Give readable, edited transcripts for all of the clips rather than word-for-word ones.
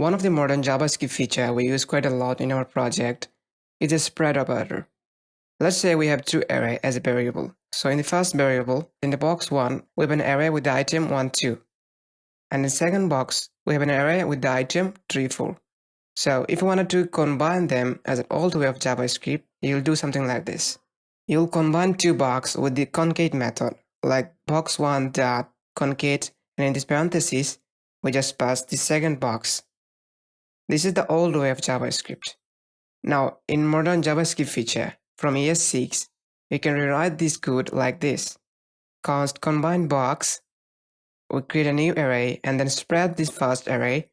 One of the modern JavaScript feature we use quite a lot in our project is a spread operator. Let's say we have two arrays as a variable. So in the first variable, in the box 1, we have an array with the item 1, 2. And in the second box, we have an array with the item 3, 4. So if you wanted to combine them as an old way of JavaScript, you'll do something like this. You'll combine two boxes with the concate method, like box1 dot concate, and in this parenthesis, we just pass the second box. This is the old way of JavaScript. Now, in modern JavaScript feature from ES6, we can rewrite this code like this. Const combine box, we create a new array and then spread this first array,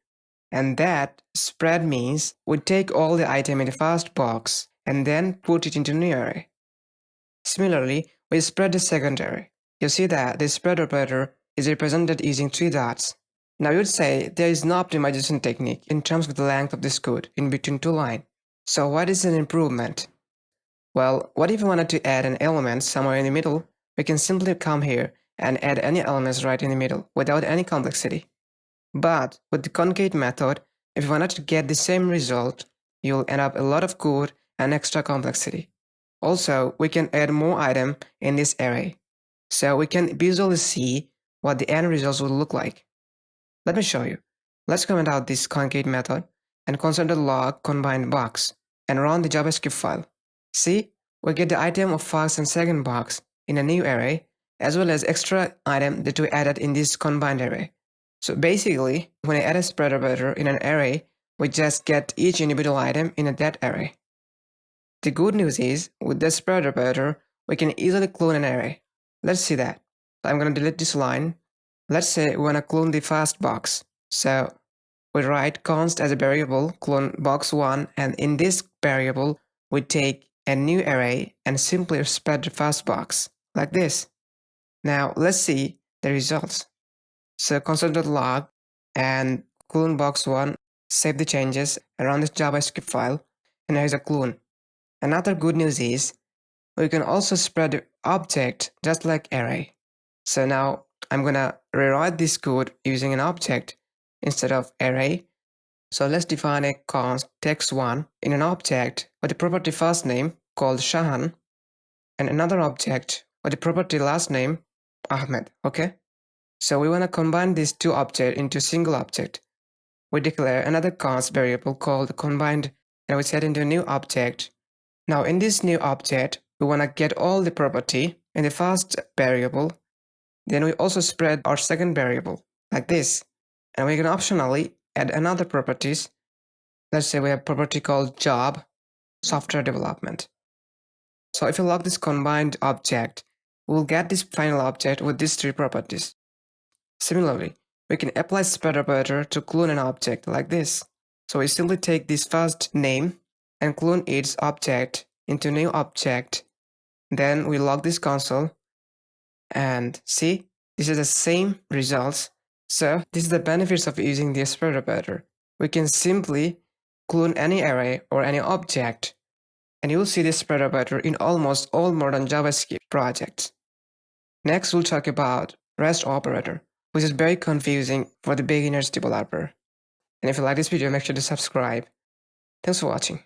and that spread means we take all the item in the first box and then put it into new array. Similarly, we spread the second array. You see that the spread operator is represented using 3 dots. Now you'd say there is no optimization technique in terms of the length of this code in between two lines. So what is an improvement? Well, what if we wanted to add an element somewhere in the middle? We can simply come here and add any elements right in the middle without any complexity. But with the concate method, if you wanted to get the same result, you'll end up a lot of code and extra complexity. Also, we can add more items in this array, so we can visually see what the end results will look like. Let me show you. Let's comment out this concate method and constant log combine box and run the JavaScript file. See, we get the item of first and second box in a new array, as well as extra item that we added in this combined array. So basically, when I add a spread operator in an array, we just get each individual item in that array. The good news is, with the spread operator, we can easily clone an array. Let's see that. I'm going to delete this line. Let's say we want to clone the first box. So we write const as a variable clone box1, and in this variable, we take a new array and simply spread the first box, like this. Now let's see the results. So console.log and clone box1, save the changes, and run this JavaScript file, and here's a clone. Another good news is, we can also spread the object just like array. So now I'm gonna rewrite this code using an object instead of array. So let's define a const text1 in an object with the property first name called Shahan, and another object with the property last name Ahmed, okay? So we want to combine these two objects into a single object. We declare another const variable called combined, and we set into a new object. Now in this new object, we want to get all the property in the first variable. Then we also spread our second variable like this. And we can optionally add another properties. Let's say we have property called job, software development. So if you log this combined object, we'll get this final object with these three properties. Similarly, we can apply spread operator to clone an object like this. So we simply take this first name and clone its object into new object. Then we log this console and see, this is the same results. So this is the benefits of using the spread operator. We can simply clone any array or any object, and you will see this spread operator in almost all modern JavaScript projects. Next, we'll talk about REST operator, which is very confusing for the beginners developer. And if you like this video, make sure to subscribe. Thanks for watching.